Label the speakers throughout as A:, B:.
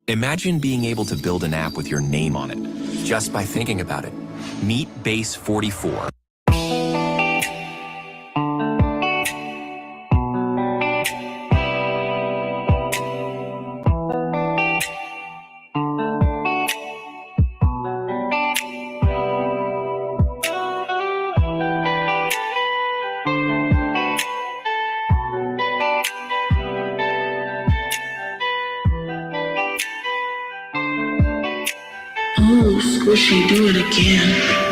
A: Imagine being able to build an app with your name on it, just by thinking about it. Meet Base 44.
B: Oh, squishy, do it again.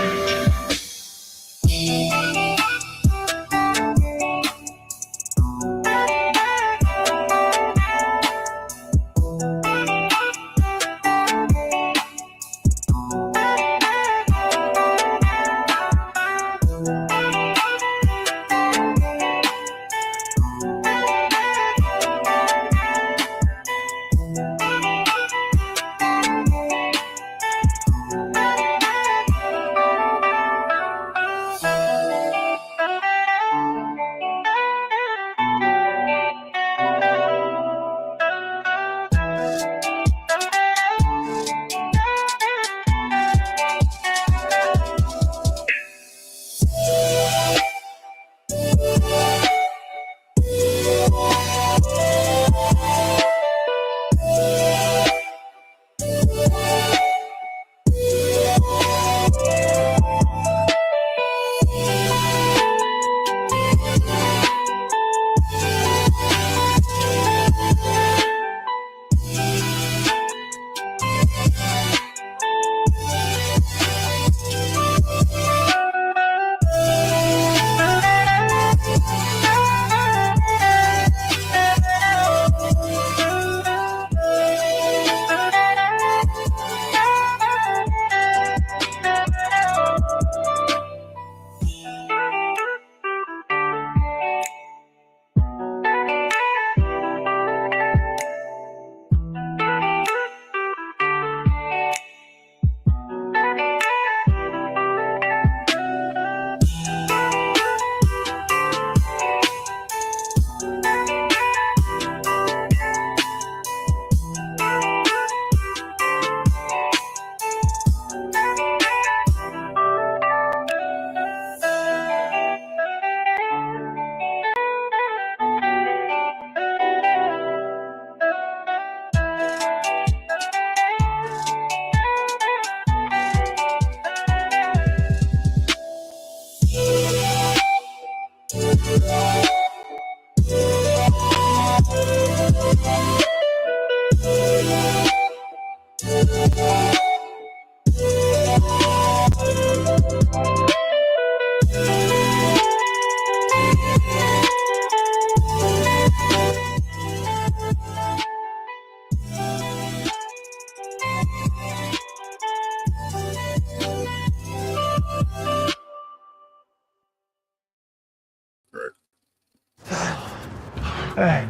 C: Hey.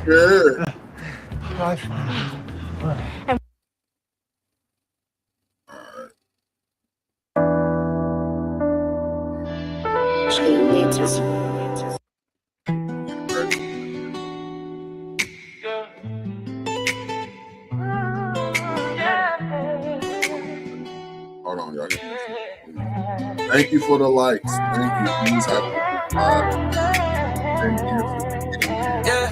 D: Good.
C: Nice.
D: Hold on, y'all. Thank you for the likes. Thank you. Please have thank you.
E: Yeah.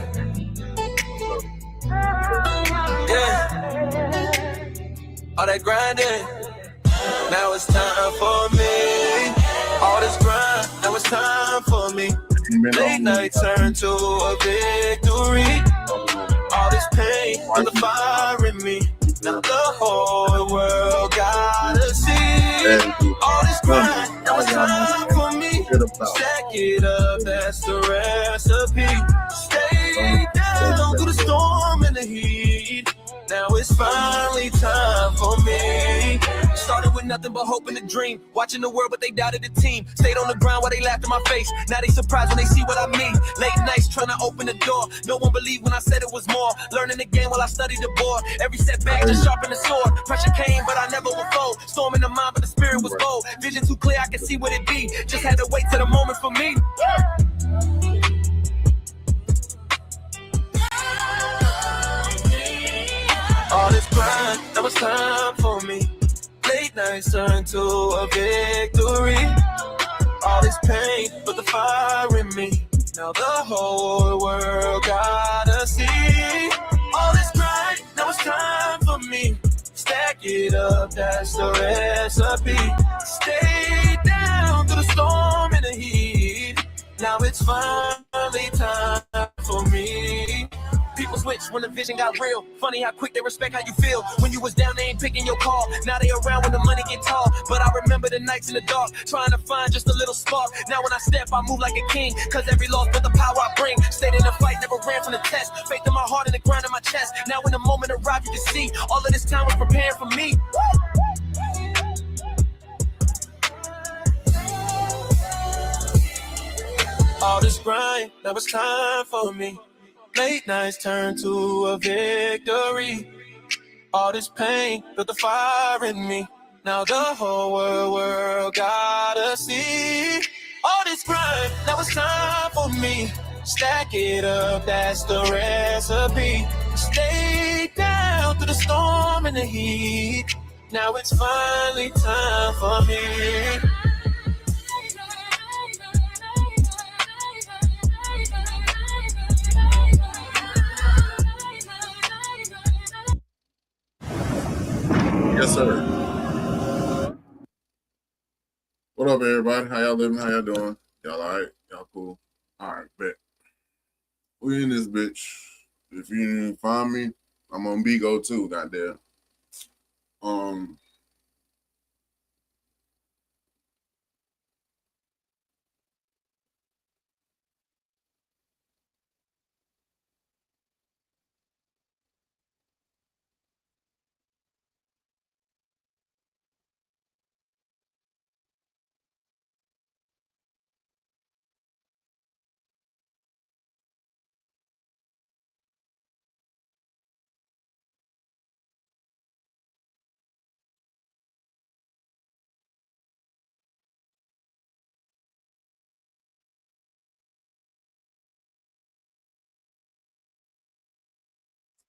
E: All that grinding. Now it's time for me. All this grind. Now it's time for me.
D: been
E: Late night turn to a victory. All this pain from the fire in me. Now the whole world gotta see. All this grind, now it's time for me. Stack it up, that's the recipe. Stay down through the storm and the heat. Now it's finally time for me. Started with nothing but hope and a dream. Watching the world, but they doubted the team. Stayed on the ground while they laughed in my face. Now they surprised when they see what I mean. Late nights trying to open the door. No one believed when I said it was more. Learning the game while I studied the board. Every setback just sharpened the sword. Pressure came, but I never would fold. Storm in the mind, but the spirit was bold. Vision too clear, I could see what it be. Just had to wait till the moment for me. All this grind, now it's time for me. Late nights turn to a victory. All this pain, but the fire in me. Now the whole world gotta see. All this grind, now it's time for me. Stack it up, that's the recipe. Stay down through the storm and the heat. Now it's finally time for me. People switch when the vision got real. Funny how quick they respect how you feel. When you was down, they ain't picking your call. Now they around when the money get tall. But I remember the nights in the dark, trying to find just a little spark. Now when I step, I move like a king. Cause every loss but the power I bring. Stayed in the fight, never ran from the test. Faith in my heart and the grind in my chest. Now when the moment arrived, you can see all of this time was preparing for me. All this grind, now it's time for me. Late nights turn to a victory. All this pain built the fire in me. Now the whole world gotta see. All this grind, now it's time for me. Stack it up, that's the recipe. Stay down through the storm and the heat. Now it's finally time for me.
D: Yes, sir. What up, everybody? How y'all living? How y'all doing? Y'all all right? Y'all cool? All right, bet. We in this bitch. If you didn't find me, I'm on Bigo too, goddamn.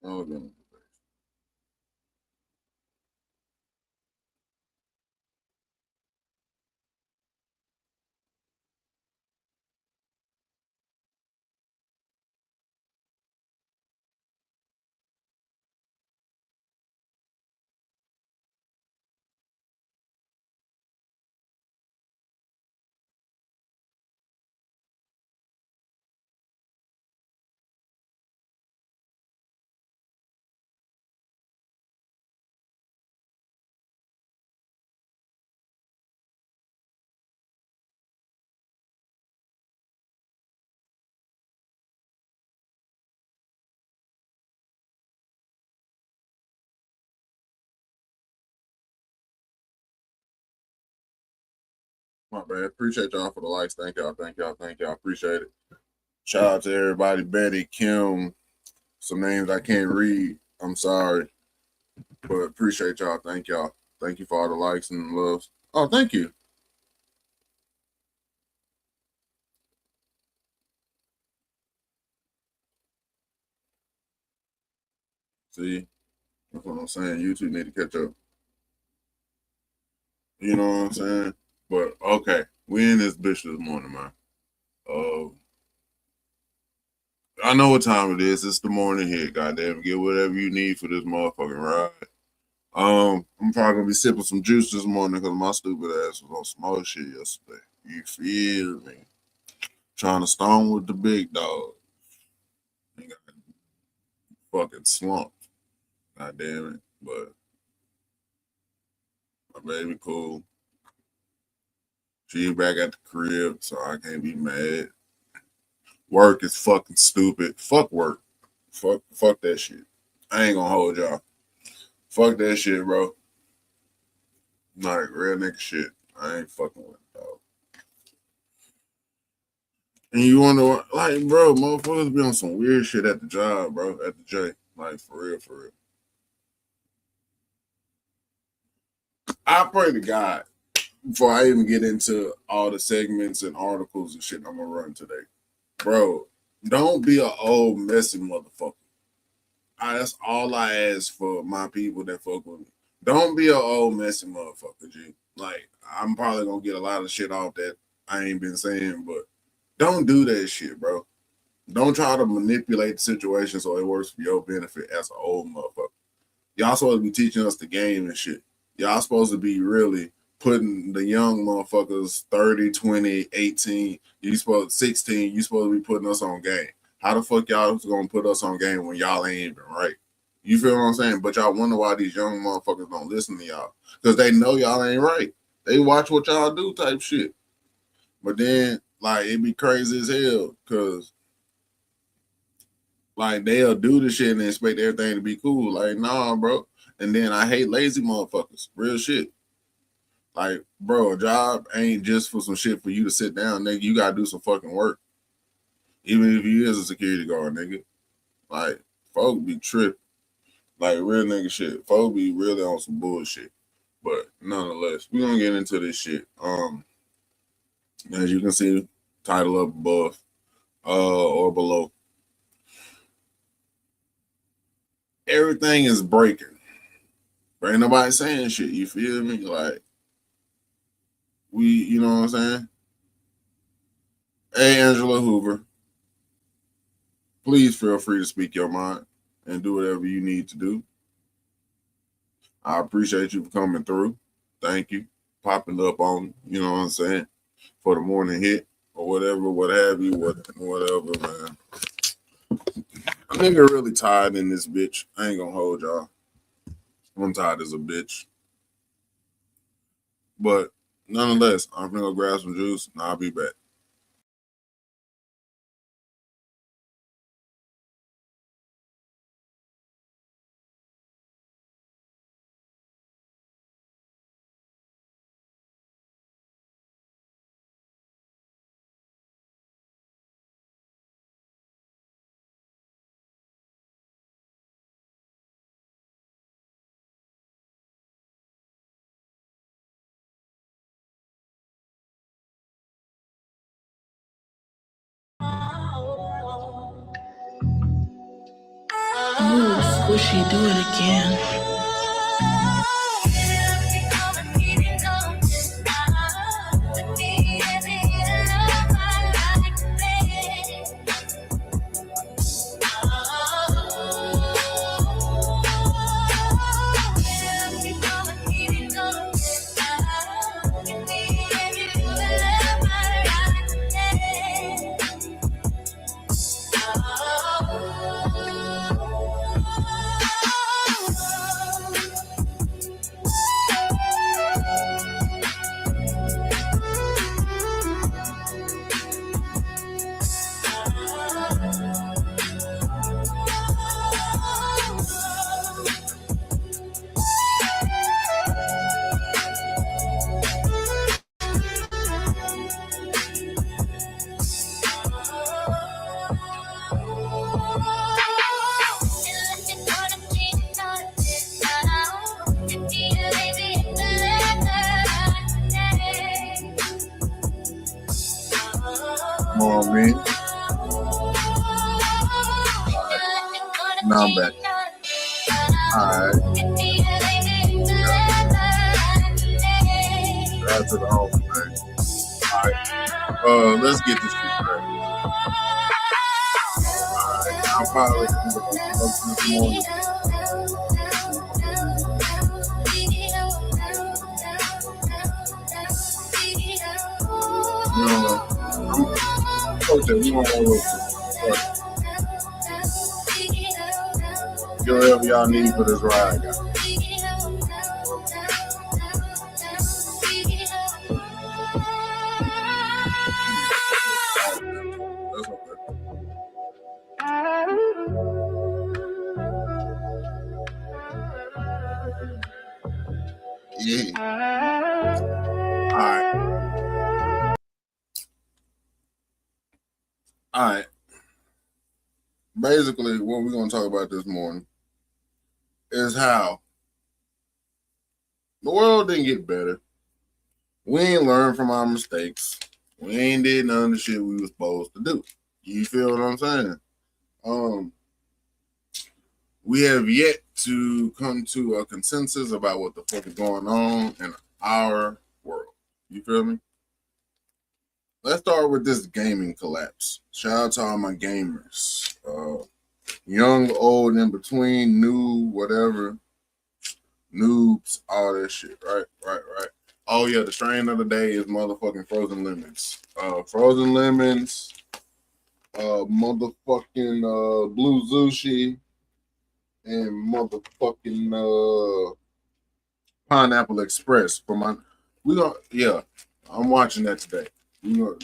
D: Hold on. My bad. Appreciate y'all for the likes. Thank y'all. Thank y'all. Thank y'all. Appreciate it. Shout out to everybody. Betty, Kim, some names I can't read. I'm sorry. But appreciate y'all. Thank y'all. Thank you for all the likes and loves. Oh, thank you. See, that's what I'm saying. YouTube need to catch up. You know what I'm saying? But okay, we in this bitch this morning, man. I know what time it is. It's the morning here. Goddamn, get whatever you need for this motherfucking ride. I'm probably gonna be sipping some juice this morning because my stupid ass was on some other shit yesterday. You feel me? Trying to stone with the big dog. Ain't got fucking slumped. God damn it. But my baby cool. She back at the crib, so I can't be mad. Work is fucking stupid. Fuck work. Fuck that shit. I ain't gonna hold y'all. Fuck that shit, bro. Like real nigga shit. I ain't fucking with it, dog. And you wonder, like, bro, motherfuckers be on some weird shit at the job, bro, at the J. Like, for real, for real. I pray to God before I even get into all the segments and articles and shit I'm gonna run today. Bro, don't be an old, messy motherfucker. That's all I ask for my people that fuck with me. Don't be an old, messy motherfucker, G. Like, I'm probably gonna get a lot of shit off that I ain't been saying, but don't do that shit, bro. Don't try to manipulate the situation so it works for your benefit as an old motherfucker. Y'all supposed to be teaching us the game and shit. Y'all supposed to be really putting the young motherfuckers 30, 20, 18, you supposed 16, you supposed to be putting us on game. How the fuck y'all gonna put us on game when y'all ain't even right? You feel what I'm saying? But y'all wonder why these young motherfuckers don't listen to y'all. Because they know y'all ain't right. They watch what y'all do type shit. But then, like, it be crazy as hell because, like, they'll do the shit and expect everything to be cool. Like, nah, bro. And then I hate lazy motherfuckers. Real shit. Like, bro, a job ain't just for some shit for you to sit down, nigga. You gotta do some fucking work. Even if you is a security guard, nigga. Like, folk be tripping. Like, real nigga shit. Folk be really on some bullshit. But nonetheless, we're gonna get into this shit. As you can see, title up above or below. Everything is breaking. But ain't nobody saying shit. You feel me? Like, you know what I'm saying? Hey, Angela Hoover, please feel free to speak your mind and do whatever you need to do. I appreciate you for coming through. Thank you. Popping up on, you know what I'm saying, for the morning hit or whatever, what have you, whatever, man. A nigga really tired in this bitch. I ain't gonna hold y'all. I'm tired as a bitch. But nonetheless, I'm gonna go grab some juice and I'll be back.
B: Ooh, squishy, do it again.
D: Come on, man. Now I'm back. Alright. Shout to the home, man. Alright. Let's get this shit straight. Alright. I'm probably gonna go this morning. You know, I'm so Okay, we want to get whatever y'all need for this ride, guys. That's okay. Yeah. All right. All right. Basically, what we're going to talk about this morning is how the world didn't get better. We ain't learned from our mistakes. We ain't did none of the shit we was supposed to do. You feel what I'm saying? We have yet to come to a consensus about what the fuck is going on in our world. You feel me? Let's start with this gaming collapse. Shout out to all my gamers. Young, old, in between, new, whatever. Noobs, all that shit. Right. Oh yeah, the strain of the day is motherfucking frozen lemons. Frozen lemons, motherfucking blue sushi, and motherfucking pineapple express for my. I'm watching that today.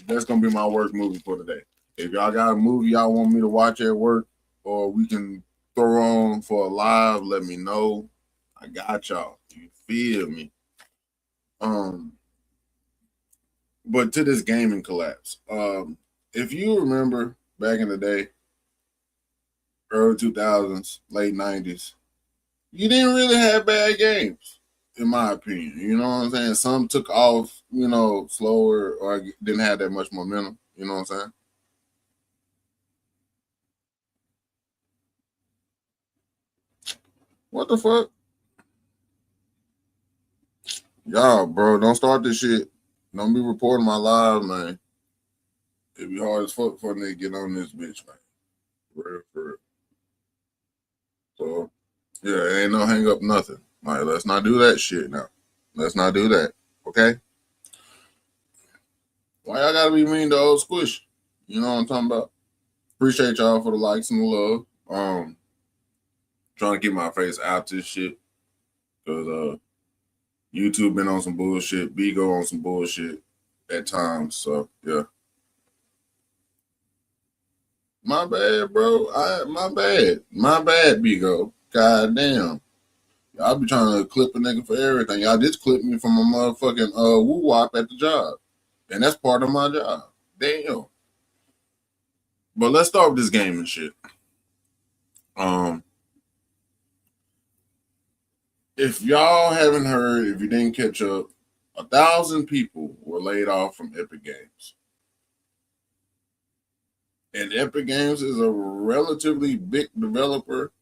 D: That's gonna be my work movie for today. If y'all got a movie y'all want me to watch at work, or we can throw on for a live, let me know. I got y'all. You feel me? But to this gaming collapse, if you remember back in the day, early 2000s, late 90s, you didn't really have bad games, in my opinion. You know what I'm saying? Some took off, slower or didn't have that much momentum. You know what I'm saying? What the fuck? Y'all, bro, don't start this shit. Don't be reporting my live, man. It'd be hard as fuck for a nigga to get on this bitch, man. For real. So, yeah, ain't no hang up nothing. Like, let's not do that shit now. Let's not do that, okay? Why y'all gotta be mean to old Squish? You know what I'm talking about? Appreciate y'all for the likes and the love. Trying to get my face out this shit. Because YouTube been on some bullshit. Bigo on some bullshit at times. So, yeah. My bad, bro. My bad, Bigo. God damn. Y'all be trying to clip a nigga for everything. Y'all just clipped me from a motherfucking woo wop at the job. And that's part of my job. Damn. But let's start with this gaming shit. If y'all haven't heard, if you didn't catch up, 1,000 people were laid off from Epic Games. And Epic Games is a relatively big developer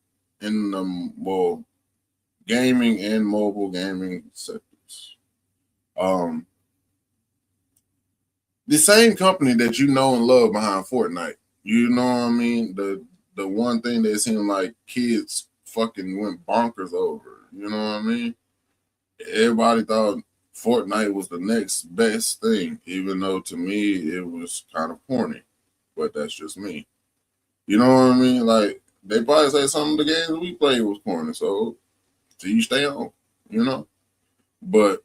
D: in the gaming and mobile gaming sectors. The same company that you know and love behind Fortnite. You know what I mean? The one thing that seemed like kids fucking went bonkers over. You know what I mean? Everybody thought Fortnite was the next best thing, even though to me it was kind of corny. But that's just me. You know what I mean? Like, they probably say some of the games we played was corny, so you stay on, you know? But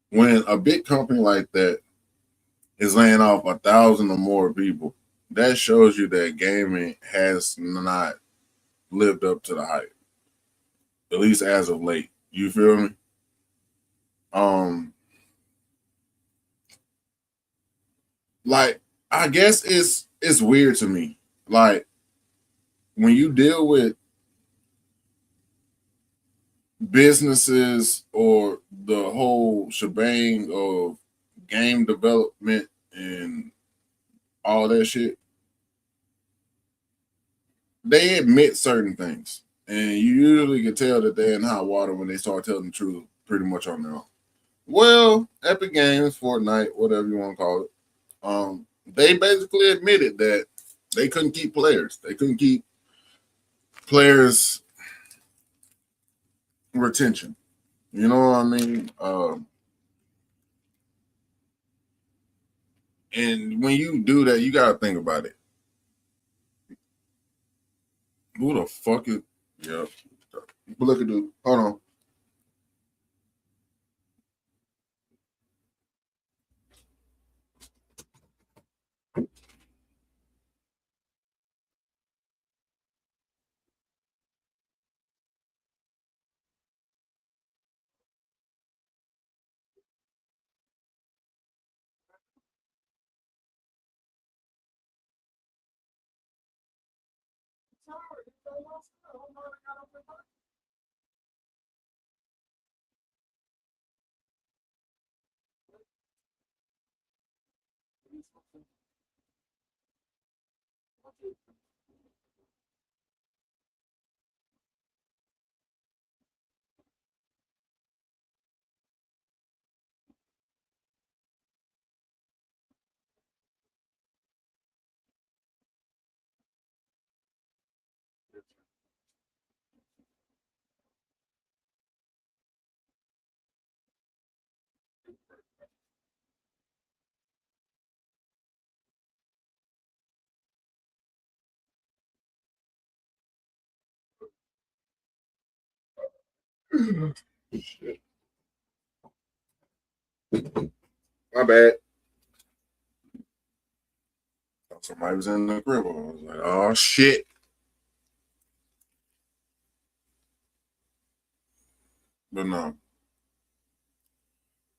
D: when a big company like that is laying off 1,000 or more people, that shows you that gaming has not lived up to the hype, at least as of late. You feel me? Like, I guess it's weird to me. Like, when you deal with businesses or the whole shebang of game development and all that shit, they admit certain things. And you usually can tell that they're in hot water when they start telling the truth pretty much on their own. Well, Epic Games, Fortnite, whatever you want to call it, they basically admitted that they couldn't keep players. They couldn't keep players' retention. You know what I mean? And when you do that, you gotta think about it. Who the fuck is? Yeah. But look at dude. Hold on. Shit. My bad. Somebody was in the crib. I was like, oh shit. But no.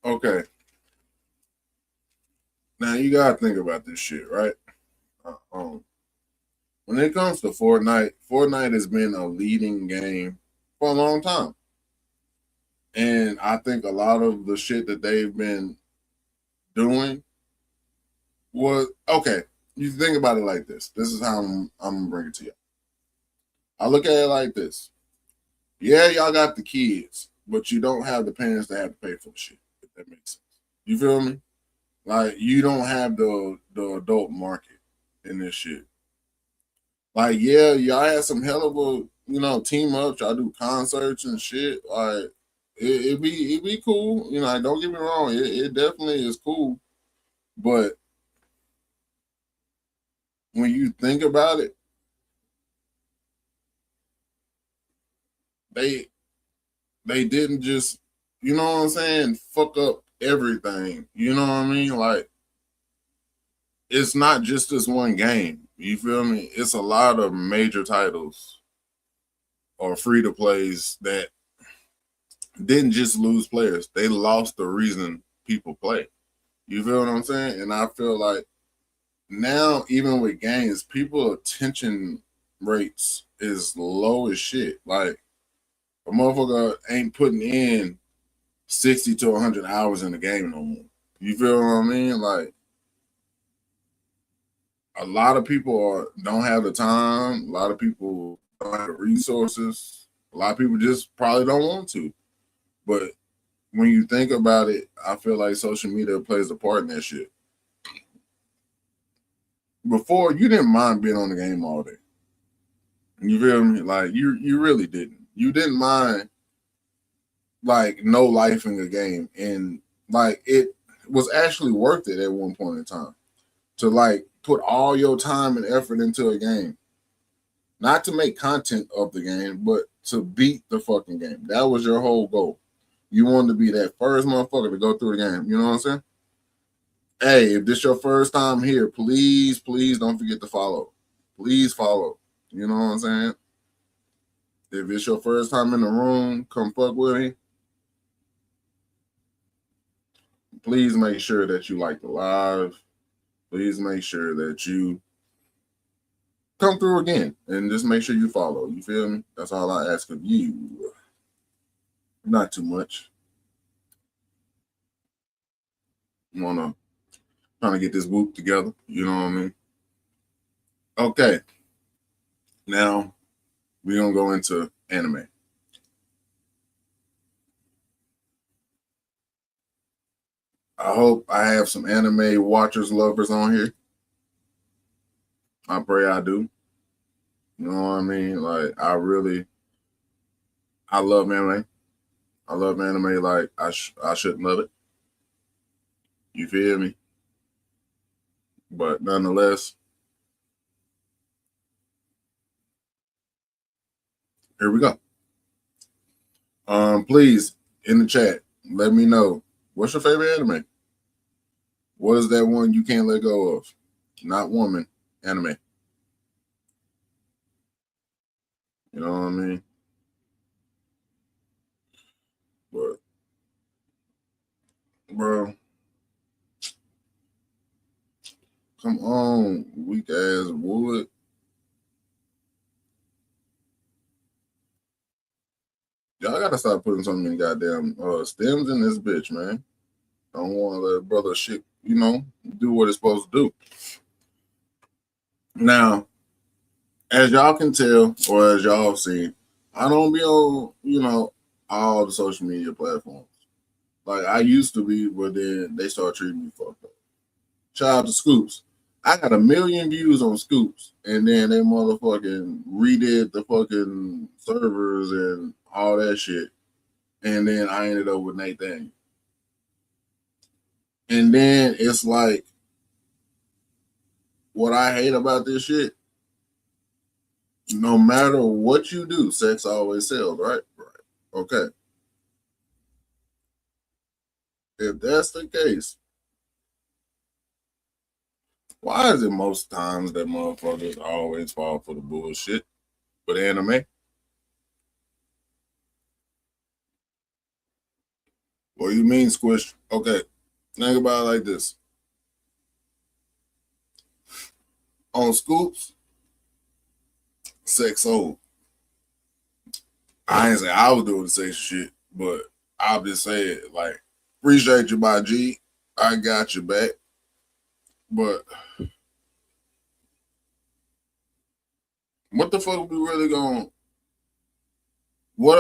D: Okay. Now you gotta think about this shit, right? When it comes to Fortnite, Fortnite has been a leading game for a long time. And I think a lot of the shit that they've been doing was okay. You think about it like this. This is how I'm gonna bring it to you. I look at it like this. Yeah, y'all got the kids, but you don't have the parents that have to pay for the shit, if that makes sense. You feel me? Like you don't have the adult market in this shit. Like, yeah, y'all had some hell of a, team ups. Y'all do concerts and shit. Like, it'd be cool. Like, don't get me wrong. It definitely is cool. But when you think about it, they they didn't just, you know what I'm saying, fuck up everything. You know what I mean? Like, it's not just this one game. You feel me? It's a lot of major titles or free to plays that didn't just lose players. They lost the reason people play. You feel what I'm saying? And I feel like now, even with games, people attention rates is low as shit. Like a motherfucker ain't putting in 60 to 100 hours in the game no more. You feel what I mean? Like a lot of people don't have the time. A lot of people don't have the resources. A lot of people just probably don't want to. But when you think about it, I feel like social media plays a part in that shit. Before, you didn't mind being on the game all day. You feel me? Like you really didn't. You didn't mind like no life in the game, and like it was actually worth it at one point in time to like put all your time and effort into a game, not to make content of the game, but to beat the fucking game. That was your whole goal. You wanted to be that first motherfucker to go through the game. You know what I'm saying? Hey, if this your first time here, please, please don't forget to follow. Please follow. You know what I'm saying? If it's your first time in the room, come fuck with me. Please make sure that you like the live. Please make sure that you come through again and just make sure you follow. You feel me? That's all I ask of you. Not too much. You wanna trying to get this whoop together. You know what I mean? Okay. Now we're gonna go into anime. I hope I have some anime watchers, lovers on here. I pray I do. You know what I mean? Like I love anime. I love anime like I shouldn't love it. You feel me? But nonetheless, here we go. Please in the chat, let me know what's your favorite anime. What is that one you can't let go of? Not woman, anime. You know what I mean? But bro, come on, weak ass wood. Y'all gotta stop putting so many goddamn stems in this bitch, man. I don't want to let brother shit, do what it's supposed to do. Now, as y'all can tell, or as y'all seen, I don't be on, all the social media platforms. Like I used to be, but then they start treating me fucked up. Shout out to Scoops. I got 1 million views on Scoops, and then they motherfucking redid the fucking servers and all that shit. And then I ended up with Nathan. And then it's like, what I hate about this shit, no matter what you do, sex always sells, right? Right. Okay. If that's the case, why is it most times that motherfuckers always fall for the bullshit with anime? What do you mean, Squish? Okay, think about it like this. On Scoops, sex sold. I ain't say I was doing the sex shit, but I'll just say it like, appreciate you, my G. I got you back. But what the fuck we really going?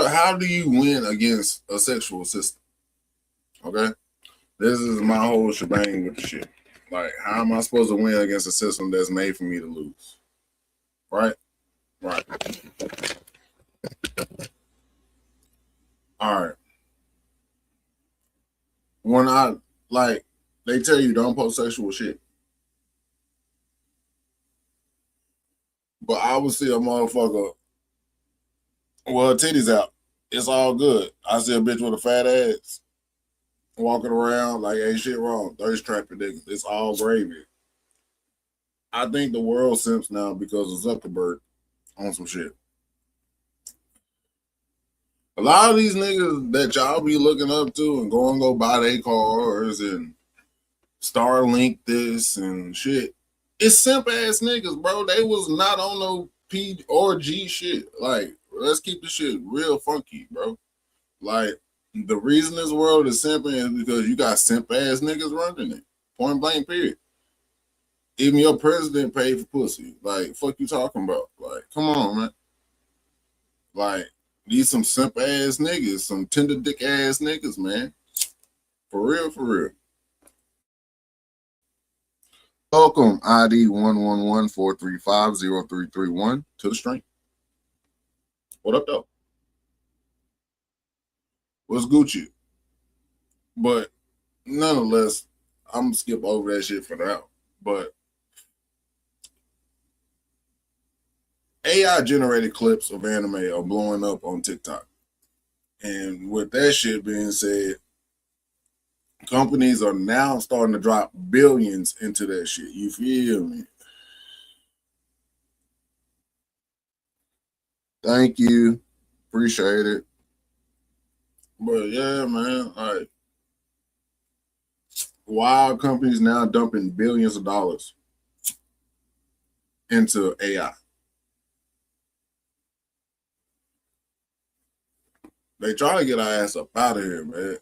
D: How do you win against a sexual system? Okay, this is my whole shebang with the shit. Like, how am I supposed to win against a system that's made for me to lose? Right? Right. All right. When they tell you don't post sexual shit. But I would see a motherfucker, well, titties out. It's all good. I see a bitch with a fat ass walking around like ain't shit wrong. Thirst trap niggas. It's all gravy. I think the world simps now because of Zuckerberg on some shit. A lot of these niggas that y'all be looking up to and go buy their cars and Starlink this and shit, it's simp ass niggas, bro. They was not on no P or G shit. Like, let's keep the shit real funky, bro. Like, the reason this world is simping is because you got simp ass niggas running it. Point blank, period. Even your president paid for pussy. Like, fuck you talking about? Like, come on, man. Like, these some simp ass niggas, some tender dick ass niggas, man. For real, for real. Welcome, ID 111-435-0331 to the stream. What up, though? What's Gucci? But nonetheless, I'm gonna skip over that shit for now. But AI generated clips of anime are blowing up on TikTok. And with that shit being said, companies are now starting to drop billions into that shit. You feel me? Thank you. Appreciate it. But yeah, man, like, why are companies now dumping billions of dollars into AI? They trying to get our ass up out of here, man.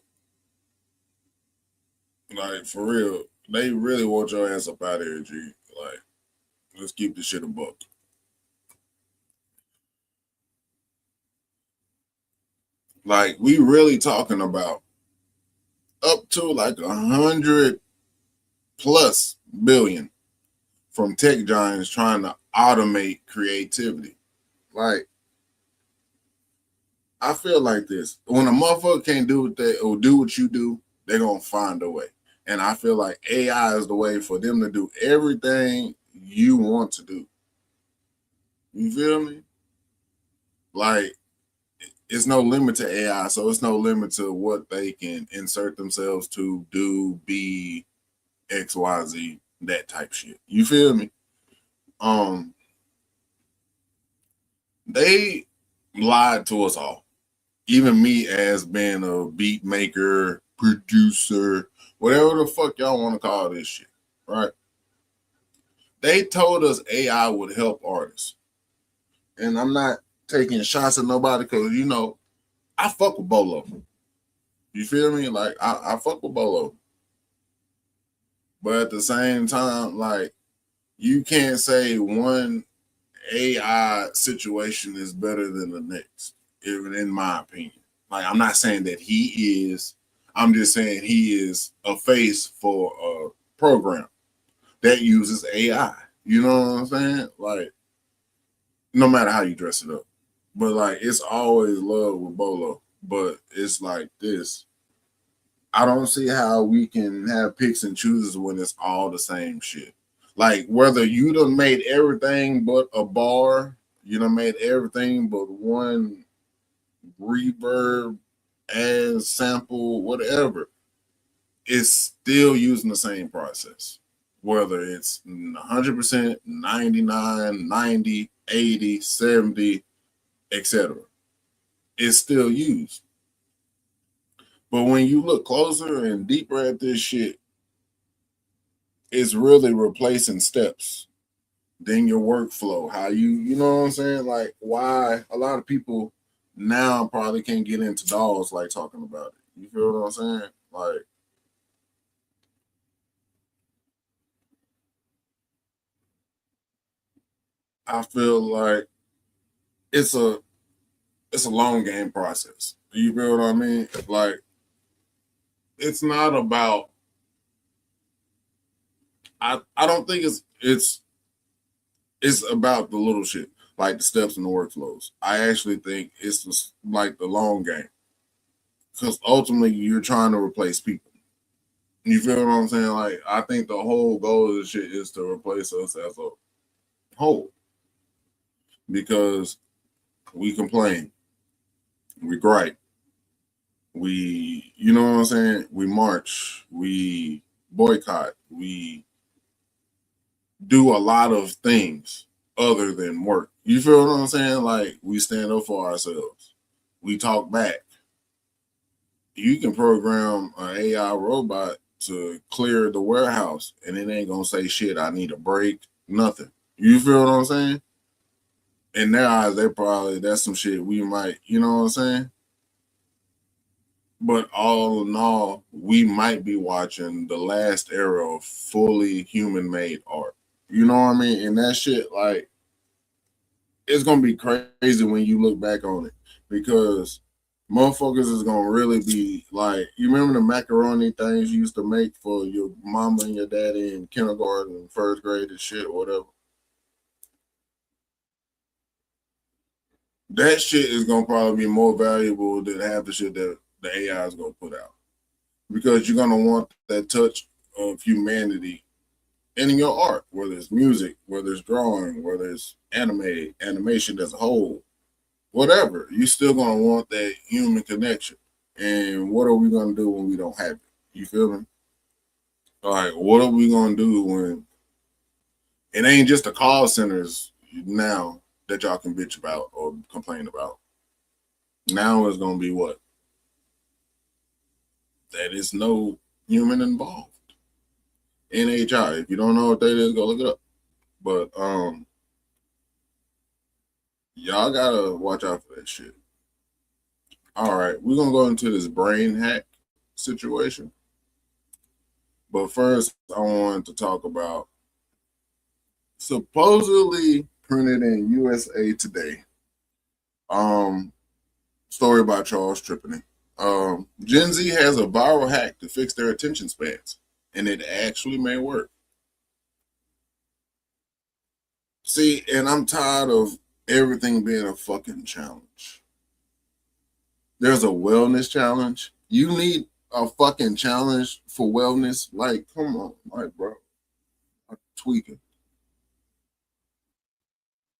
D: Like, for real. They really want your ass up out of here, G. Like, let's keep this shit a buck. Like, we really talking about up to like 100+ billion from tech giants trying to automate creativity. Like, I feel like this. When a motherfucker can't do what they or do what you do, they're gonna find a way. And I feel like AI is the way for them to do everything you want to do. You feel me? Like, it's no limit to AI, so it's no limit to what they can insert themselves to do, be XYZ, that type shit. You feel me? They lied to us all. Even me as being a beat maker, producer, whatever the fuck y'all want to call this shit, right? They told us AI would help artists. And I'm not taking shots at nobody because, you know, I fuck with Bolo. You feel me? Like, I fuck with Bolo. But at the same time, like, you can't say one AI situation is better than the next, even in my opinion. Like, I'm not saying that he is. I'm just saying he is a face for a program that uses AI. You know what I'm saying? Like, no matter how you dress it up. But, like, it's always love with Bolo. But it's like this. I don't see how we can have picks and chooses when it's all the same shit. Like, whether you done made everything but a bar, you done made everything but one reverb, as sample, whatever, it's still using the same process. Whether it's 100%, 99, 90, 80, 70, etc. It's still used. But when you look closer and deeper at this shit, it's really replacing steps. Then your workflow, how you know what I'm saying? Like, why a lot of people now probably can't get into dolls like talking about it. You feel what I'm saying? Like, I feel like it's a long game process. You feel what I mean? Like, it's not about I don't think it's about the little shit, like the steps and the workflows. I actually think it's just like the long game. Because ultimately you're trying to replace people. You feel what I'm saying? Like, I think the whole goal of this shit is to replace us as a whole. Because we complain, we gripe, you know what I'm saying? We march, we boycott, we do a lot of things other than work. You feel what I'm saying? Like, we stand up for ourselves. We talk back. You can program an AI robot to clear the warehouse and it ain't gonna say shit, I need a break, nothing. You feel what I'm saying? In their eyes, that's some shit we might, you know what I'm saying? But all in all, we might be watching the last era of fully human made art. You know what I mean? And that shit, like, it's gonna be crazy when you look back on it, because motherfuckers is gonna really be like, you remember the macaroni things you used to make for your mama and your daddy in kindergarten and first grade and shit or whatever? That shit is gonna probably be more valuable than half the shit that the AI is gonna put out, because you're gonna want that touch of humanity in your art, whether it's music, whether it's drawing, whether it's animation as a whole, whatever. You're still gonna want that human connection. And what are we gonna do when we don't have it? You feel me? Like, what are we gonna do when it ain't just the call centers now that y'all can bitch about or complain about? Now it's gonna be what? That is no human involved. NHI. If you don't know what that is, go look it up. But y'all gotta watch out for that shit. All right, we're gonna go into this brain hack situation. But first, I wanted to talk about supposedly printed in USA Today. Story by Charles Tripany. Gen Z has a viral hack to fix their attention spans, and it actually may work. See, and I'm tired of everything being a fucking challenge. There's a wellness challenge. You need a fucking challenge for wellness. Like, come on, like, bro, I'm tweaking.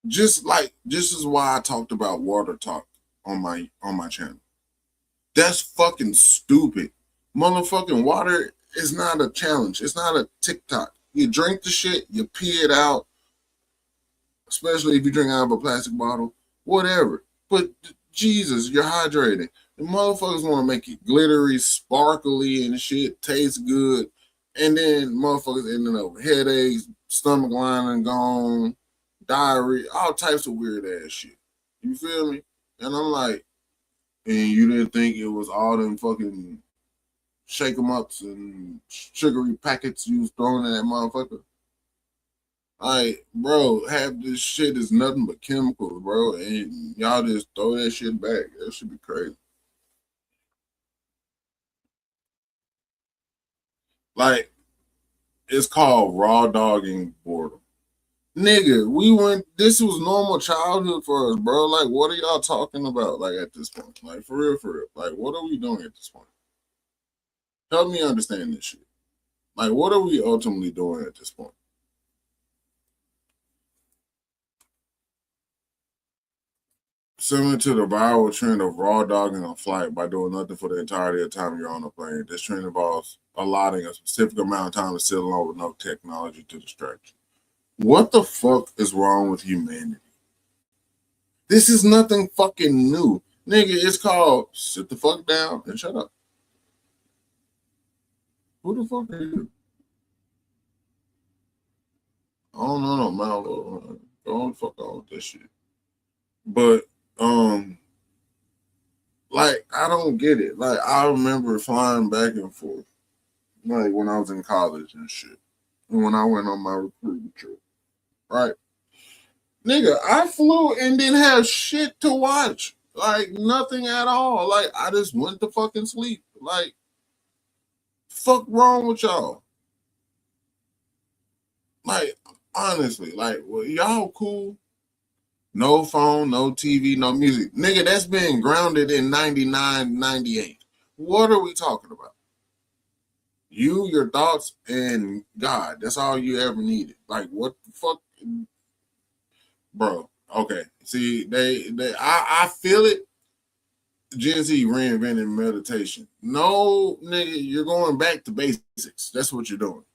D: Just is why I talked about water talk on my channel. That's fucking stupid. Motherfucking water is not a challenge. It's not a TikTok. You drink the shit, you pee it out, especially if you drink out of a plastic bottle, whatever. But Jesus, you're hydrating. The motherfuckers want to make it glittery, sparkly, and shit, taste good. And then motherfuckers ending up with headaches, stomach lining gone, diarrhea, all types of weird ass shit. You feel me? And I'm like, and you didn't think it was all them fucking shake 'em ups and sugary packets you was throwing in that motherfucker? Like, bro, half this shit is nothing but chemicals, bro, and y'all just throw that shit back. That should be crazy. Like, it's called raw dogging boredom. Nigga, this was normal childhood for us, bro. Like, what are y'all talking about, like, at this point? Like, for real, for real. Like, what are we doing at this point? Help me understand this shit. Like, what are we ultimately doing at this point? Similar to the viral trend of raw dogging a flight by doing nothing for the entirety of the time you're on the plane. This trend involves allotting a specific amount of time to sit alone with no technology to distract you. What the fuck is wrong with humanity? This is nothing fucking new. Nigga, it's called sit the fuck down and shut up. Who the fuck are you? I don't know no Malvo. Go on fuck on with this shit. But like, I don't get it. Like, I remember flying back and forth, like when I was in college and shit, and when I went on my recruiting trip, right? Nigga, I flew and didn't have shit to watch, like nothing at all. Like, I just went to fucking sleep. Like, fuck wrong with y'all? Like, honestly, like, well, y'all cool? No phone, no TV, no music. Nigga, that's been grounded in 99, 98. What are we talking about? You, your thoughts, and God. That's all you ever needed. Like, what the fuck? Bro, okay. See, I feel it. Gen Z reinvented meditation. No, nigga, you're going back to basics. That's what you're doing.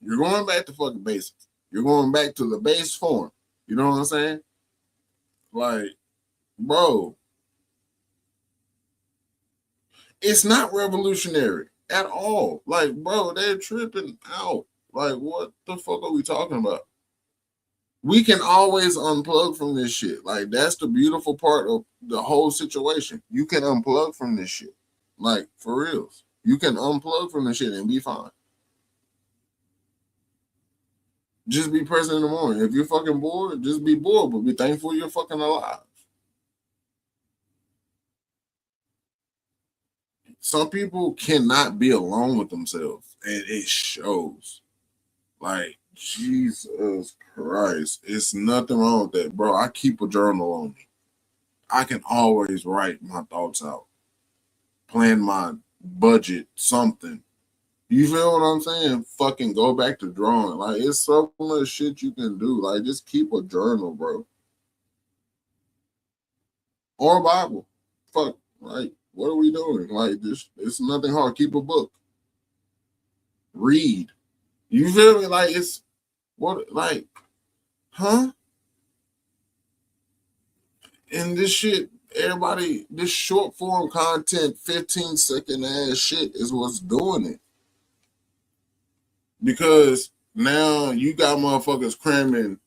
D: You're going back to fucking basics. You're going back to the base form. You know what I'm saying? Like, bro, it's not revolutionary at all. Like, bro, they're tripping out. Like, what the fuck are we talking about? We can always unplug from this shit. Like, that's the beautiful part of the whole situation. You can unplug from this shit. Like, for reals. You can unplug from this shit and be fine. Just be present in the morning. If you're fucking bored, just be bored, but be thankful you're fucking alive. Some people cannot be alone with themselves, and it shows. Like, Jesus Christ, it's nothing wrong with that, bro. I keep a journal on me. I can always write my thoughts out, plan my budget, something. You feel what I'm saying? Fucking go back to drawing. Like, it's so much shit you can do. Like, just keep a journal, bro. Or a Bible. Fuck, like, what are we doing? Like, this, it's nothing hard. Keep a book. Read. You feel me? Like, it's what, like, huh? And this shit, everybody, this short form content, 15-second ass shit is what's doing it. Because now you got motherfuckers cramming.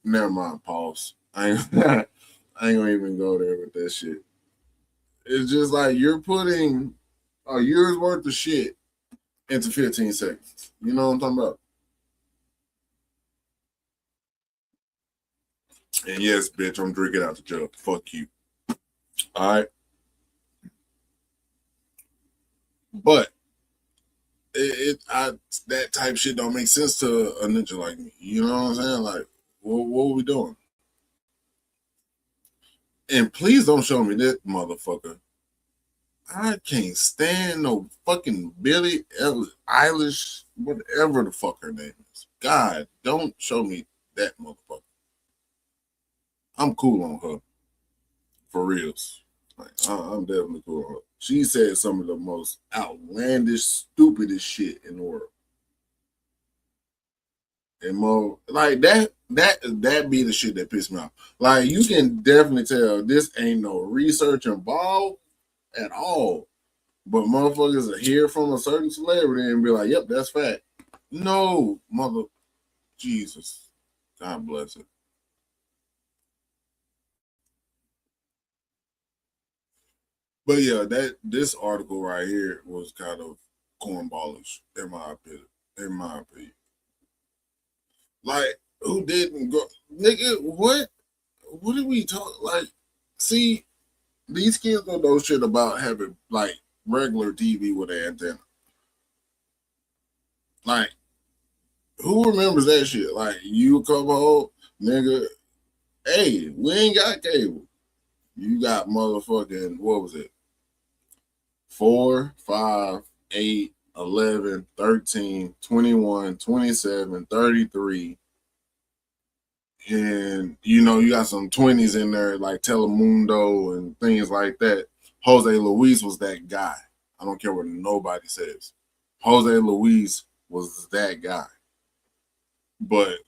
D: Never mind, pause. I ain't gonna even go there with that shit. It's just like you're putting a year's worth of shit into 15 seconds. You know what I'm talking about? And yes, bitch, I'm drinking out the jug. Fuck you. All right. But that type shit don't make sense to a ninja like me. You know what I'm saying? Like, what are we doing? And please don't show me that motherfucker I can't stand no fucking Billie Eilish, whatever the fuck her name is. God, don't show me that motherfucker. I'm cool on her. For reals. Like, I'm definitely cool on her. She said some of the most outlandish, stupidest shit in the world. And more like that be the shit that pissed me off. Like, you can definitely tell this ain't no research involved at all. But motherfuckers are hear from a certain celebrity and be like, yep, that's fact. No, mother Jesus. God bless it. But yeah, this article right here was kind of cornballish, in my opinion. In my opinion. Like, who didn't go, nigga, what did we talk like? See, these kids don't know shit about having like regular TV with an antenna. Like, who remembers that shit? Like, you come home, nigga, hey, we ain't got cable. You got motherfucking, what was it? 4, 5, 8, 11, 13, 21, 27, 33. And, you know, you got some 20s in there like Telemundo and things like that. Jose Luis was that guy. I don't care what nobody says. Jose Luis was that guy. But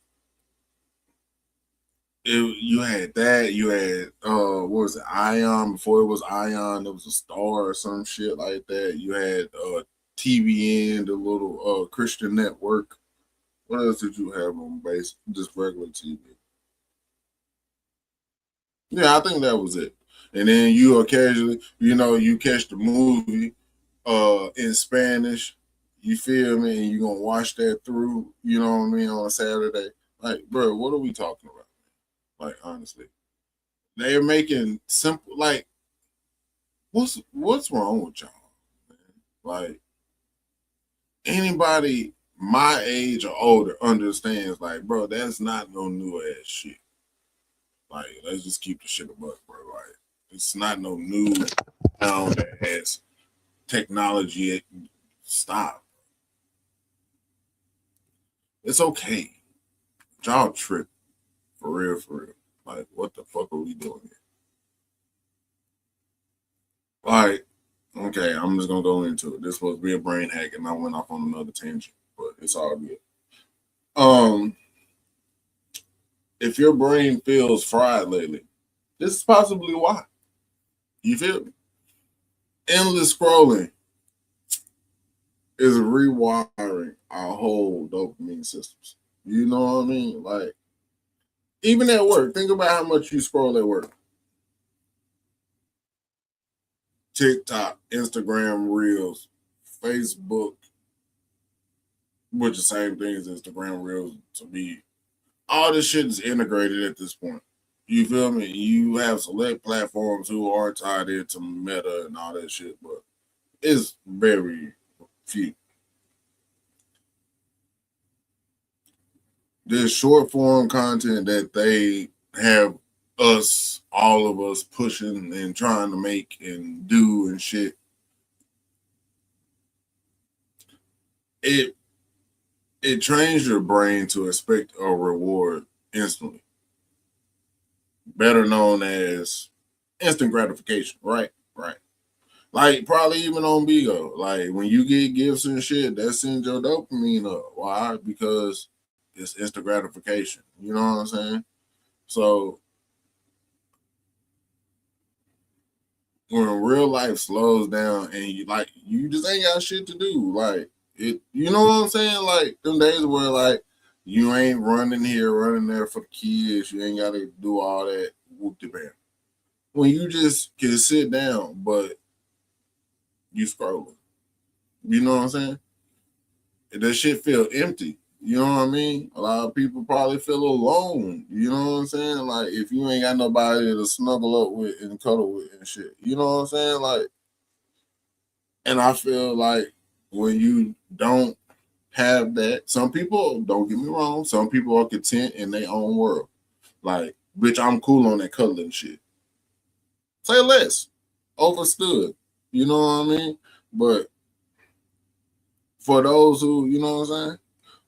D: you had that. You had, what was it, Ion? Before it was Ion, there was a Star or some shit like that. You had TVN, the little Christian network. What else did you have on base? Just regular TV. Yeah, I think that was it. And then you occasionally, you know, you catch the movie in Spanish, you feel me, and you're gonna watch that through, you know what I mean, on a Saturday. Like, bro, what are we talking about? Like, honestly. They're making simple like what's wrong with y'all, man? Like, anybody my age or older understands, like, bro, that's not no new ass shit. Like, let's just keep the shit above, bro. Like, it's not no new town that has technology. Stop. It's okay. Y'all trip. For real, for real. Like, what the fuck are we doing here? Like, okay, I'm just gonna go into it. This supposed to be a brain hack, and I went off on another tangent, but it's all good. If your brain feels fried lately, this is possibly why. You feel me? Endless scrolling is rewiring our whole dopamine systems. You know what I mean? Like, even at work, think about how much you scroll at work. TikTok, Instagram Reels, Facebook, which is the same thing as Instagram Reels to me. All this shit is integrated at this point. You feel me? You have select platforms who are tied into Meta and all that shit, but it's very few. There's short form content that they have us, all of us, pushing and trying to make and do and shit. It trains your brain to expect a reward instantly, better known as instant gratification, right? Right. Like, probably even on Bigo, like, when you get gifts and shit, that sends your dopamine up. Why? Because it's instant gratification. You know what I'm saying? So when real life slows down and you just ain't got shit to do, like, it, you know what I'm saying? Like, them days where, like, you ain't running here, running there for the kids, you ain't got to do all that whoop de bam. When you just can sit down, but you scrolling. You know what I'm saying? That shit feel empty. You know what I mean? A lot of people probably feel alone. You know what I'm saying? Like, if you ain't got nobody to snuggle up with and cuddle with and shit. You know what I'm saying? Like, and I feel like when you don't have that, some people, don't get me wrong, some people are content in their own world. Like, bitch, I'm cool on that cuddling shit. Say less. Overstood. You know what I mean? But for those who, you know what I'm saying?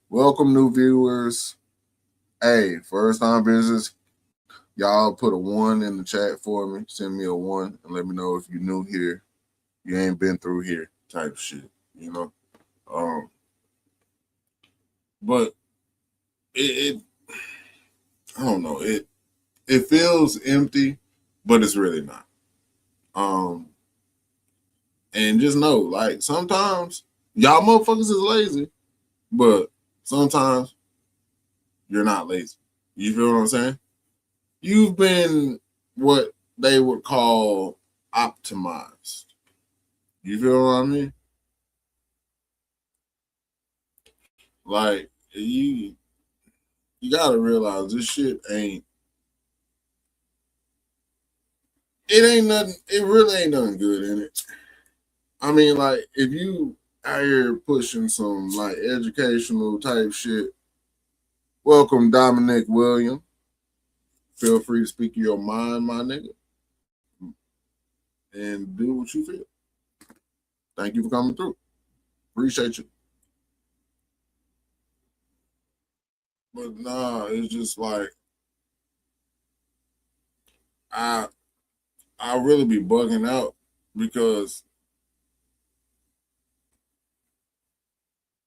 D: Welcome new viewers. Hey, first time visitors, y'all put a 1 in the chat for me. Send me a 1 and let me know if you're new here. You ain't been through here type shit, you know? But it I don't know, it feels empty, but it's really not. And just know, like, sometimes y'all motherfuckers is lazy, but sometimes you're not lazy. You feel what I'm saying? You've been what they would call optimized. You feel what I mean? Like, you gotta realize this shit ain't nothing, it really ain't nothing good in it. I mean, like, if you out here pushing some like educational type shit, welcome Dominic William. Feel free to speak your mind, my nigga, and do what you feel. Thank you for coming through. Appreciate you. But nah, it's just like I really be bugging out because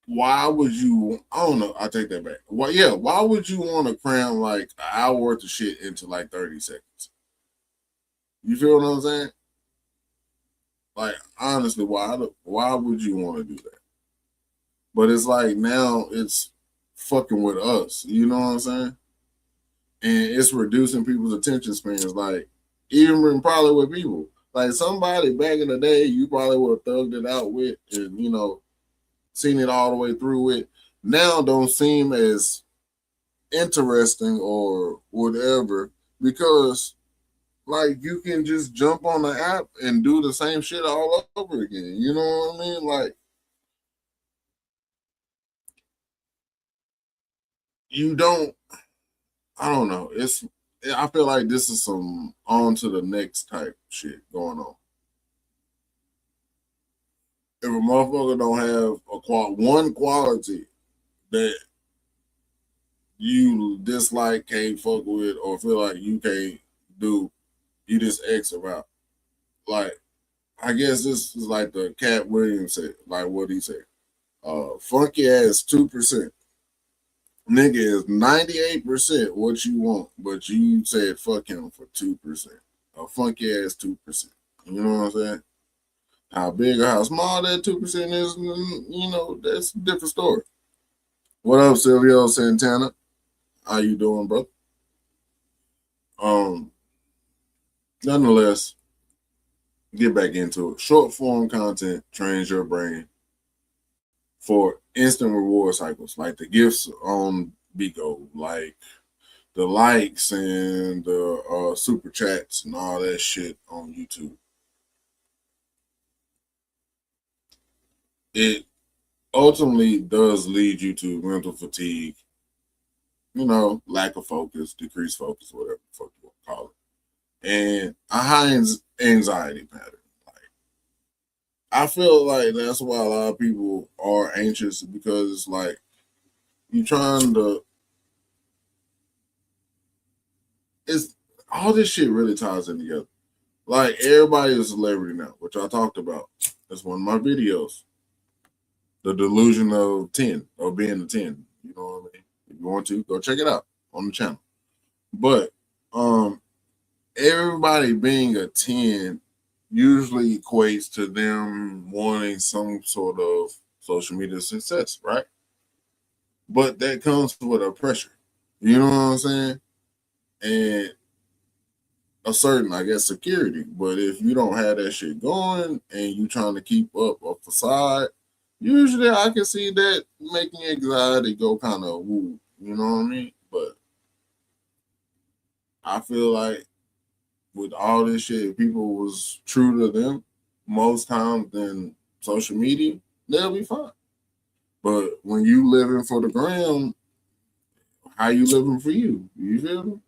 D: why would you? I don't know. I take that back. Well, yeah. Why would you want to cram like an hour worth of shit into like 30 seconds? You feel what I'm saying? Like, honestly, why would you want to do that? But it's like now it's fucking with us. You know what I'm saying? And it's reducing people's attention spans. Like, even probably with people. Like, somebody back in the day, you probably would have thugged it out with, and you know, seen it all the way through with. Now don't seem as interesting or whatever because, like, you can just jump on the app and do the same shit all over again. You know what I mean? Like, you don't. I don't know. I feel like this is some on to the next type shit going on. If a motherfucker don't have one quality that you dislike, can't fuck with, or feel like you can't do, you just X about. Like, I guess this is like the Cat Williams said, like what he said. Funky ass 2%. Nigga is 98% what you want, but you said fuck him for 2%. A funky ass 2%. You know what I'm saying? How big or how small that 2% is, you know, that's a different story. What up, Silvio Santana? How you doing, bro? Nonetheless, get back into it. Short form content trains your brain for instant reward cycles, like the gifts on Bigo, like the likes and the super chats and all that shit on YouTube. It ultimately does lead you to mental fatigue, you know, lack of focus, decreased focus, whatever the fuck you want to call it, and a high anxiety pattern. Like, I feel like that's why a lot of people are anxious because it's like you're trying to. It's all this shit really ties in together. Like, everybody is a celebrity now, which I talked about. That's one of my videos. The delusion of 10, of being a 10. You know what I mean? If you want to, go check it out on the channel. But everybody being a 10 usually equates to them wanting some sort of social media success, right? But that comes with a pressure. You know what I'm saying? And a certain, I guess, security. But if you don't have that shit going and you trying to keep up a facade, usually I can see that making anxiety go kind of woo. You know what I mean? But I feel like with all this shit, if people was true to them most times than social media, they'll be fine. But when you living for the gram, how you living for you? You feel me?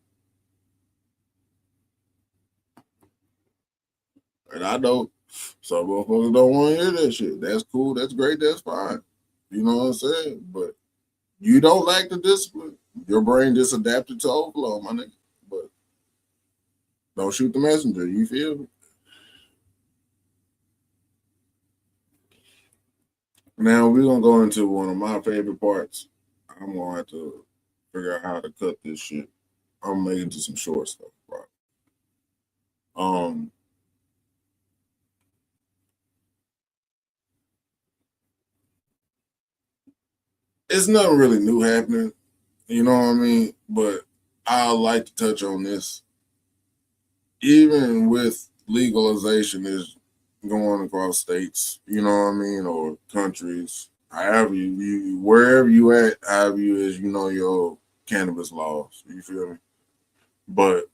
D: And I know Some motherfuckers don't want to hear that shit. That's cool. That's great. That's fine. You know what I'm saying? But you don't lack the discipline. Your brain just adapted to overload, my nigga. But don't shoot the messenger. You feel me? Now we're gonna go into one of my favorite parts. I'm gonna have to figure out how to cut this shit. I'm making to some short stuff, bro. Um, it's nothing really new happening, you know what I mean? But I like to touch on this. Even with legalization is going across states, you know what I mean, or countries, however you wherever you at, however you is, you know your cannabis laws. You feel me? But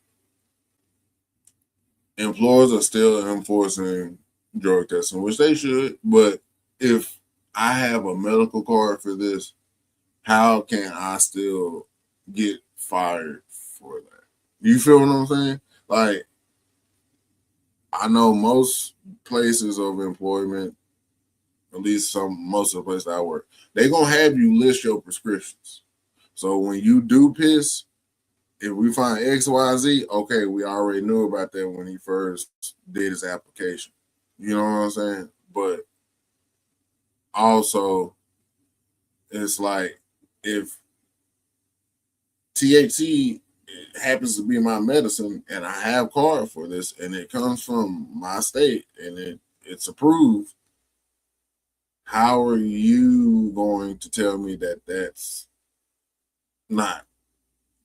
D: employers are still enforcing drug testing, which they should. But if I have a medical card for this, how can I still get fired for that? You feel what I'm saying? Like, I know most places of employment, at least most of the places I work, they gonna have you list your prescriptions. So when you do piss, if we find XYZ, okay, we already knew about that when he first did his application. You know what I'm saying? But also, it's like if THC happens to be my medicine and I have card for this and it comes from my state and it's approved, how are you going to tell me that that's not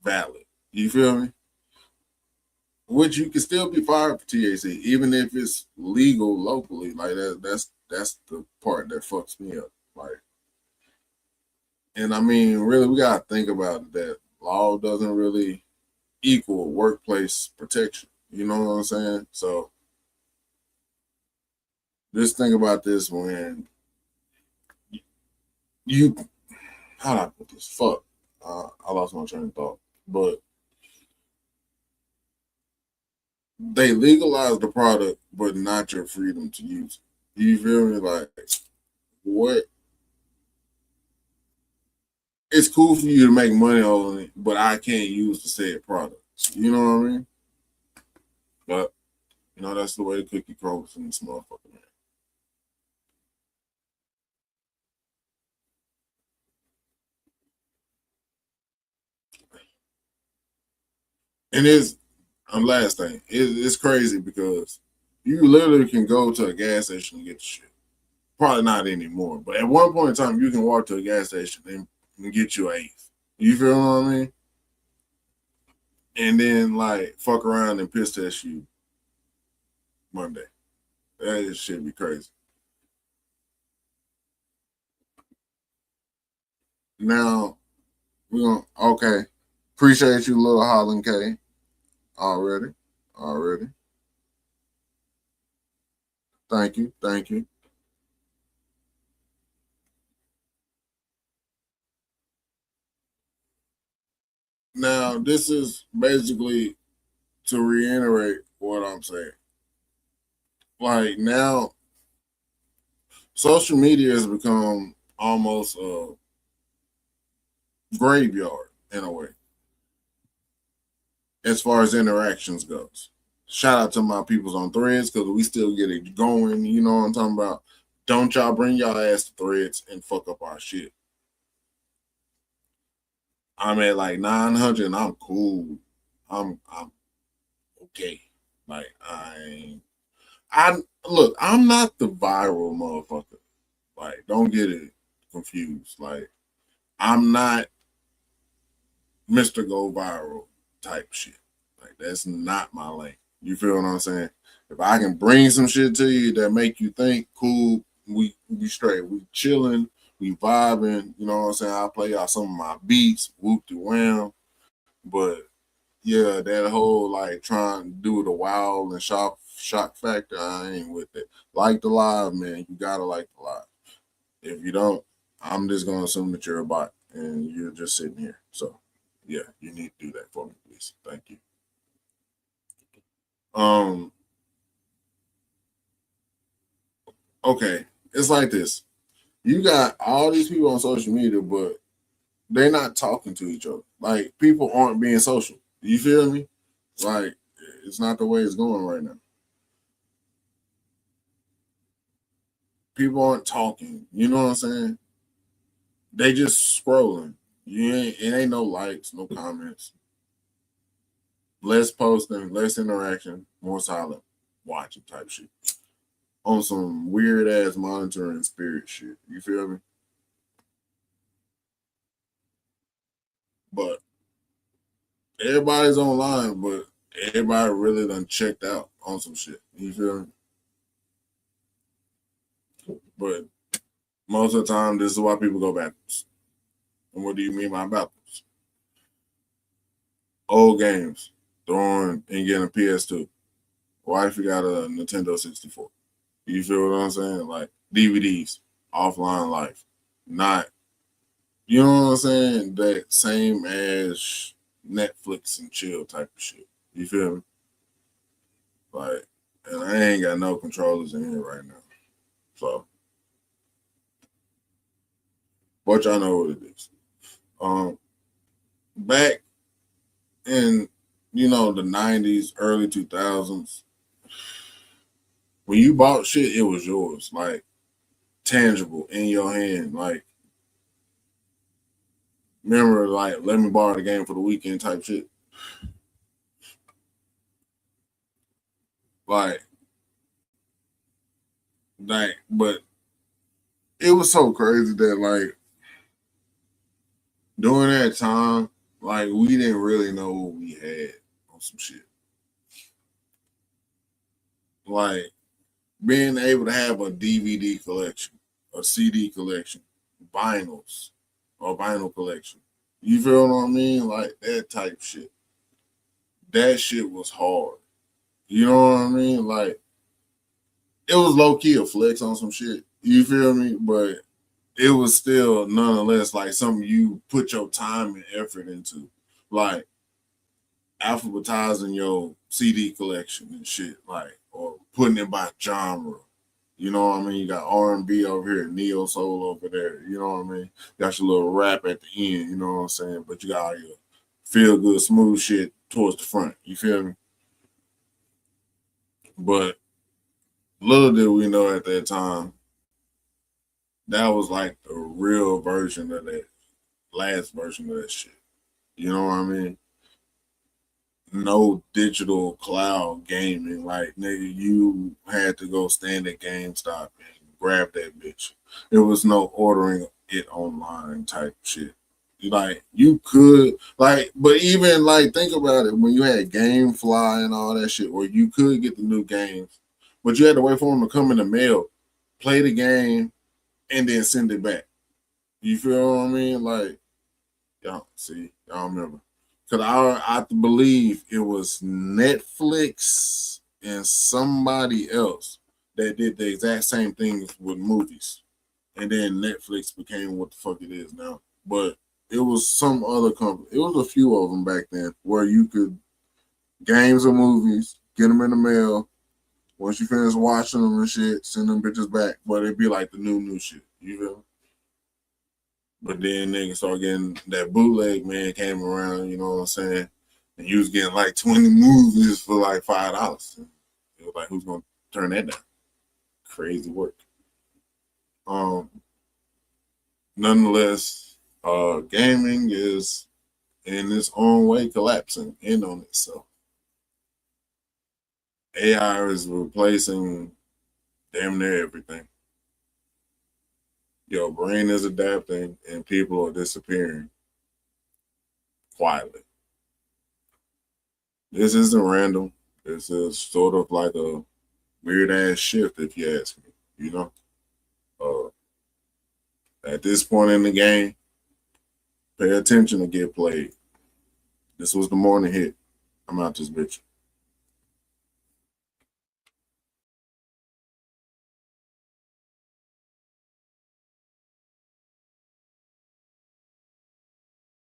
D: valid? You feel me? Which you can still be fired for THC, even if it's legal locally. Like that's the part that fucks me up. Like, and I mean, really, we gotta think about it, that law doesn't really equal workplace protection. You know what I'm saying? So just think about this when you how do I put this? Fuck. I lost my train of thought. But they legalize the product, but not your freedom to use it. You feel me? Like, what? It's cool for you to make money on it, but I can't use the said product. You know what I mean? But that's the way the cookie crumbles in this motherfucker, man. And last thing, it's crazy because you literally can go to a gas station and get the shit. Probably not anymore, but at one point in time, you can walk to a gas station and get you an eighth. You feel what I mean? And then like fuck around and piss test you Monday. That shit be crazy. Now we're gonna okay. Appreciate you, little Holland K. Already. Thank you. Now this is basically to reiterate what I'm saying. Like now, social media has become almost a graveyard in a way, as far as interactions goes. Shout out to my peoples on Threads because we still get it going. You know what I'm talking about? Don't y'all bring y'all ass to Threads and fuck up our shit. I'm at like 900 and I'm cool. I'm okay. Like I look, I'm not the viral motherfucker. Like, don't get it confused. Like, I'm not Mr. Go Viral type shit. Like, that's not my lane. You feel what I'm saying? If I can bring some shit to you that make you think, cool, we straight. We chilling, we vibing, you know what I'm saying? I'll play y'all some of my beats, whoop de wham. But yeah, that whole like trying to do the wow and shock factor, I ain't with it. Like the live, man. You gotta like the live. If you don't, I'm just gonna assume that you're a bot and you're just sitting here. So yeah, you need to do that for me, please. Thank you. Um okay, it's like this. You got all these people on social media, but they're not talking to each other. Like, people aren't being social. You feel me? Like, it's not the way it's going right now. People aren't talking. You know what I'm saying? They just scrolling. It ain't no likes, no comments. Less posting, less interaction, more silent watching type shit. On some weird ass monitoring spirit shit. You feel me? But everybody's online, but everybody really done checked out on some shit. You feel me? But most of the time, this is why people go backwards. And what do you mean by backwards? Old games, throwing and getting a PS2. Wife got a Nintendo 64. You feel what I'm saying? Like, DVDs, offline life. Not, you know what I'm saying? That same as Netflix and chill type of shit. You feel me? Like, and I ain't got no controllers in here right now. So, but y'all know what it is. Back in, the 90s, early 2000s, when you bought shit, it was yours. Like, tangible in your hand. Like, remember, like, let me borrow the game for the weekend type shit. Like, but it was so crazy that, like, during that time, like, we didn't really know what we had on some shit. Like, being able to have a DVD collection, a CD collection, vinyls, or vinyl collection. You feel what I mean? Like, that type shit. That shit was hard. You know what I mean? Like, it was low-key a flex on some shit. You feel me? But it was still nonetheless like something you put your time and effort into. Like, alphabetizing your CD collection and shit, like, or putting it by genre. You know what I mean? You got R&B over here, neo soul over there. You know what I mean? Got your little rap at the end. You know what I'm saying? But you got all your feel good, smooth shit towards the front. You feel me? But little did we know at that time, that was like the real version of that last version of that shit. You know what I mean? No digital cloud gaming. Like, nigga, you had to go stand at GameStop and grab that bitch. There was no ordering it online type shit. Like, you could, like, but even, like, think about it, when you had GameFly and all that shit, where you could get the new games, but you had to wait for them to come in the mail, play the game, and then send it back. You feel what I mean? Like, y'all remember. Because I believe it was Netflix and somebody else that did the exact same thing with movies. And then Netflix became what the fuck it is now. But it was some other company. It was a few of them back then where you could games or movies, get them in the mail. Once you finish watching them and shit, send them bitches back. But it'd be like the new shit. You feel me? But then niggas started getting that bootleg, man, came around, you know what I'm saying? And you was getting like 20 movies for like $5. It was like, who's gonna turn that down? Crazy work. Nonetheless, gaming is in its own way collapsing in on itself. AI is replacing damn near everything. Your brain is adapting and people are disappearing quietly. This isn't random. This is sort of like a weird ass shift, if you ask me. You know, at this point in the game, pay attention to get played. This was the morning hit. I'm out this bitch.